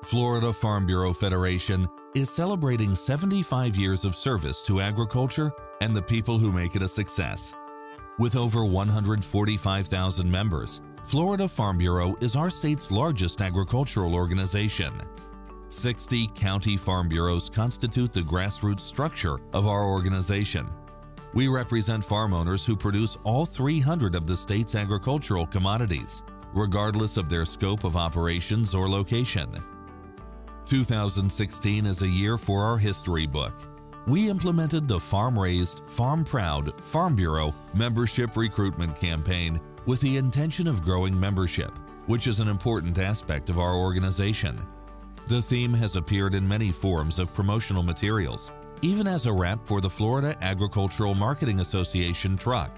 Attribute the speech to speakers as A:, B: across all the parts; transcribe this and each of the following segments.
A: Florida Farm Bureau Federation is celebrating 75 years of service to agriculture and the people who make it a success. With over 145,000 members, Florida Farm Bureau is our state's largest agricultural organization. 60 county farm bureaus constitute the grassroots structure of our organization. We represent farm owners who produce all 300 of the state's agricultural commodities, regardless of their scope of operations or location. 2016 is a year for our history book. We implemented the Farm-Raised, Farm-Proud Farm Bureau membership recruitment campaign with the intention of growing membership, which is an important aspect of our organization. The theme has appeared in many forms of promotional materials, even as a wrap for the Florida Agricultural Marketing Association truck.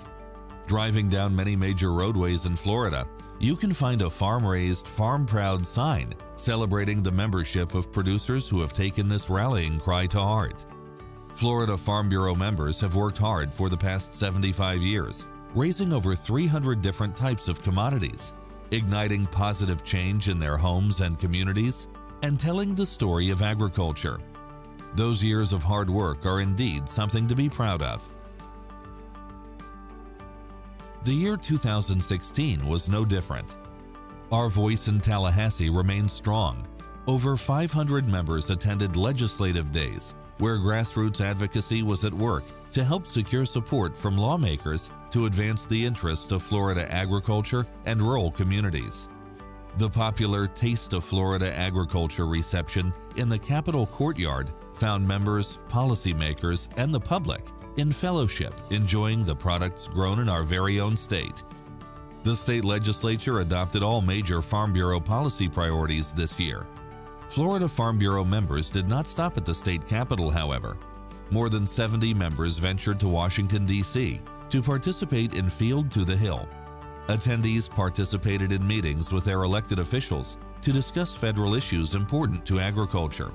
A: Driving down many major roadways in Florida, you can find a Farm-Raised, Farm-Proud sign celebrating the membership of producers who have taken this rallying cry to heart. Florida Farm Bureau members have worked hard for the past 75 years, raising over 300 different types of commodities, igniting positive change in their homes and communities, and telling the story of agriculture. Those years of hard work are indeed something to be proud of. The year 2016 was no different. Our voice in Tallahassee remained strong. Over 500 members attended legislative days, where grassroots advocacy was at work to help secure support from lawmakers to advance the interests of Florida agriculture and rural communities. The popular Taste of Florida Agriculture reception in the Capitol courtyard found members, policymakers, and the public in fellowship enjoying the products grown in our very own state. The state legislature adopted all major Farm Bureau policy priorities this year. Florida Farm Bureau members did not stop at the state capitol, however. More than 70 members ventured to Washington, D.C. to participate in Field to the Hill. Attendees participated in meetings with their elected officials to discuss federal issues important to agriculture.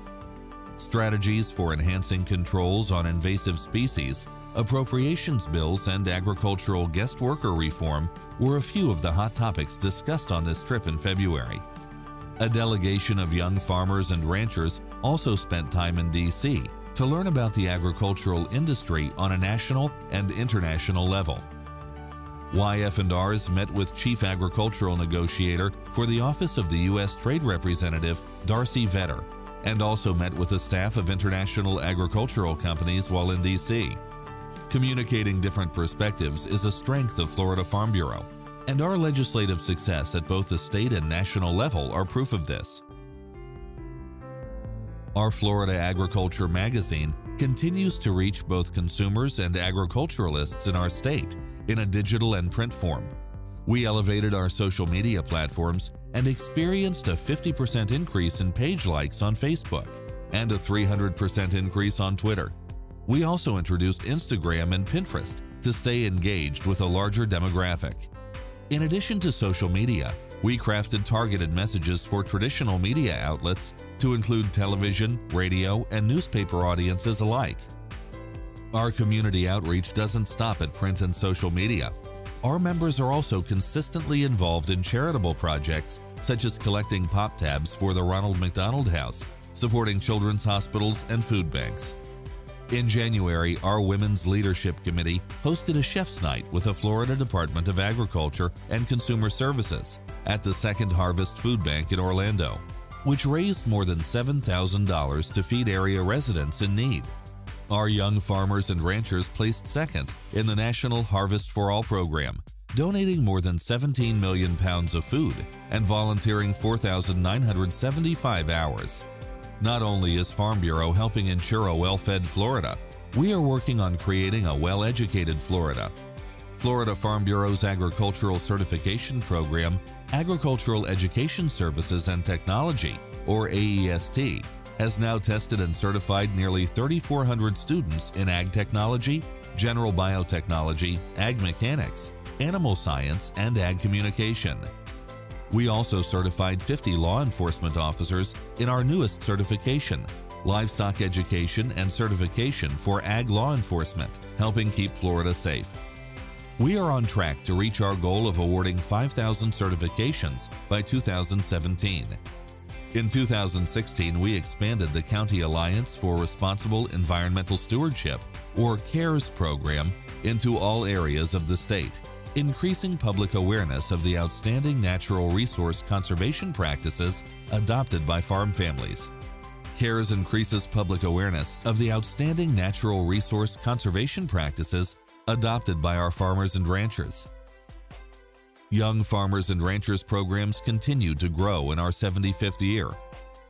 A: Strategies for enhancing controls on invasive species, appropriations bills, and agricultural guest worker reform were a few of the hot topics discussed on this trip in February. A delegation of young farmers and ranchers also spent time in D.C. to learn about the agricultural industry on a national and international level. YF&Rs met with Chief Agricultural Negotiator for the Office of the U.S. Trade Representative, Darcy Vetter, and also met with the staff of international agricultural companies while in D.C. Communicating different perspectives is a strength of Florida Farm Bureau, and our legislative success at both the state and national level are proof of this. Our Florida Agriculture magazine continues to reach both consumers and agriculturalists in our state in a digital and print form. We elevated our social media platforms and experienced a 50% increase in page likes on Facebook and a 300% increase on Twitter. We also introduced Instagram and Pinterest to stay engaged with a larger demographic. In addition to social media, we crafted targeted messages for traditional media outlets to include television, radio, and newspaper audiences alike. Our community outreach doesn't stop at print and social media. Our members are also consistently involved in charitable projects such as collecting pop tabs for the Ronald McDonald House, supporting children's hospitals and food banks. In January, our Women's Leadership Committee hosted a chef's night with the Florida Department of Agriculture and Consumer Services at the Second Harvest Food Bank in Orlando, which raised more than $7,000 to feed area residents in need. Our young farmers and ranchers placed second in the National Harvest for All program, donating more than 17 million pounds of food and volunteering 4,975 hours. Not only is Farm Bureau helping ensure a well-fed Florida, we are working on creating a well-educated Florida. Florida Farm Bureau's agricultural certification program, Agricultural Education Services and Technology, or AEST, has now tested and certified nearly 3,400 students in ag technology, general biotechnology, ag mechanics, animal science, and ag communication. We also certified 50 law enforcement officers in our newest certification, Livestock Education and Certification for Ag Law Enforcement, helping keep Florida safe. We are on track to reach our goal of awarding 5,000 certifications by 2017. In 2016, we expanded the County Alliance for Responsible Environmental Stewardship, or CARES program, into all areas of the state, increasing public awareness of the outstanding natural resource conservation practices adopted by farm families. CARES increases public awareness of the outstanding natural resource conservation practices adopted by our farmers and ranchers. Young Farmers and Ranchers programs continue to grow in our 75th year.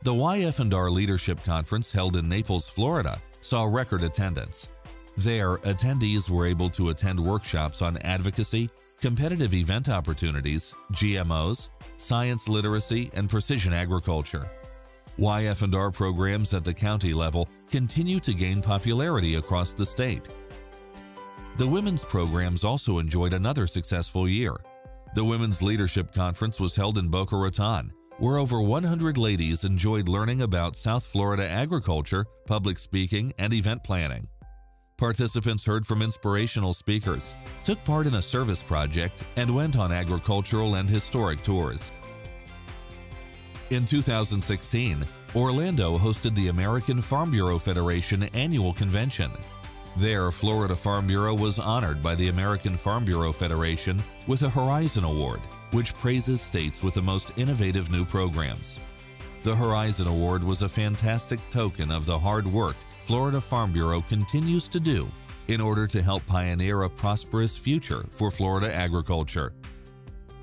A: The YF&R Leadership Conference held in Naples, Florida, saw record attendance. There, attendees were able to attend workshops on advocacy, competitive event opportunities, GMOs, science literacy, and precision agriculture. YF&R programs at the county level continue to gain popularity across the state. The women's programs also enjoyed another successful year. The Women's Leadership Conference was held in Boca Raton, where over 100 ladies enjoyed learning about South Florida agriculture, public speaking, and event planning. Participants heard from inspirational speakers, took part in a service project, and went on agricultural and historic tours. In 2016, Orlando hosted the American Farm Bureau Federation annual convention. There, Florida Farm Bureau was honored by the American Farm Bureau Federation with a Horizon Award, which praises states with the most innovative new programs. The Horizon Award was a fantastic token of the hard work Florida Farm Bureau continues to do in order to help pioneer a prosperous future for Florida agriculture.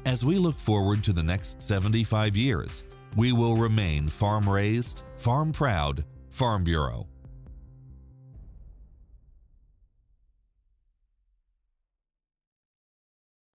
A: As we look forward to the next 75 years, we will remain farm-raised, farm-proud Farm Bureau.